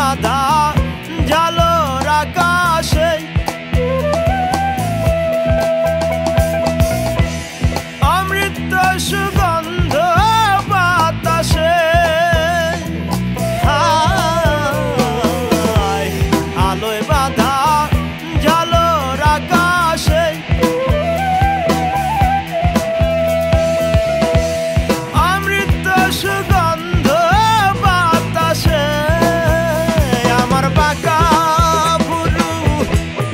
বাঁধা ঝালর আকাশে অমৃত সুগন্ধ বাতাসে আলোয় বাঁধা ঝালর আকাশে অমৃত সুগন্ধ বাতাসে আমার বাঁকা ভুরু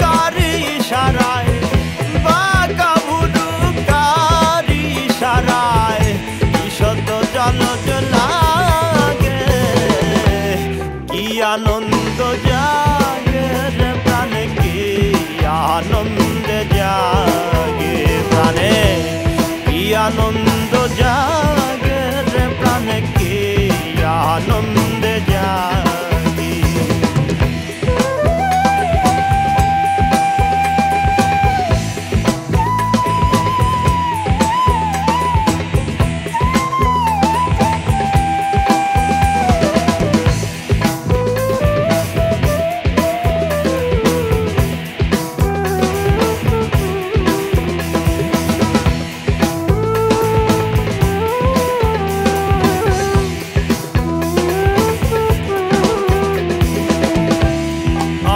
কারি ইশারায় বাঁকা ভুরু কারি ইশারায় ঈষৎ জলজ লাগে কি আনন্দ জাগে রে প্রাণে কি আনন্দ জাগে প্রাণে কি আনন্দ জাগে রে প্রাণে কি আনন্দ জাগে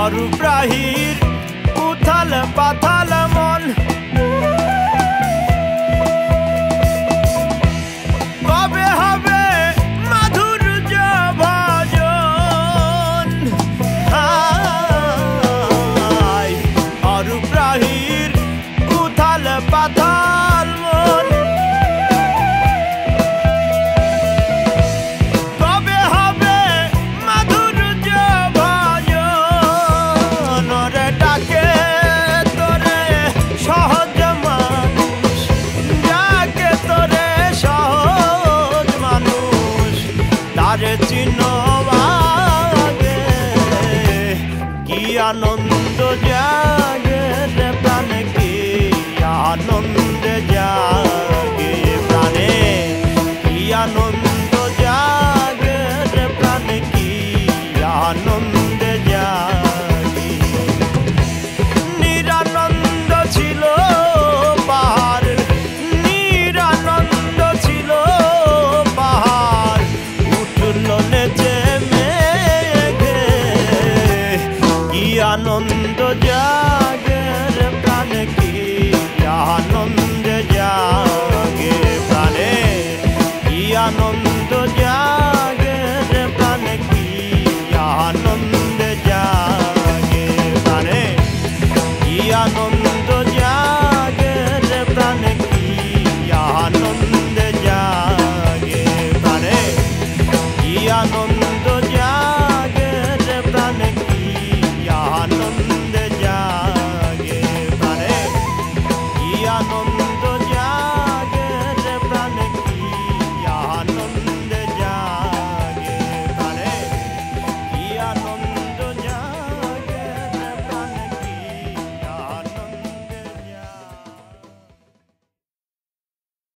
অরুপ্রাহীর উথাল পাথাল মন কবে হবে মাধুর্য ভজন অরুপ্রাহীর উথাল পাথাল মন কবে হবে মাধুর্য ডাকে তোরে সহজ মানুষ ডাকে তোরে সহজ মানুষ তারে চিনবাগে কি আনন্দ জাগে রে প্রাণে কি আনন্দ জাগে প্রাণে কি আনন্দ জাগে রে প্রাণে কি আনন্দ জাগে নিরানন্দ ছিল পাহাড় নিরানন্দ ছিল পাহাড় উঠল নেচে মেঘে কি আনন্দ যা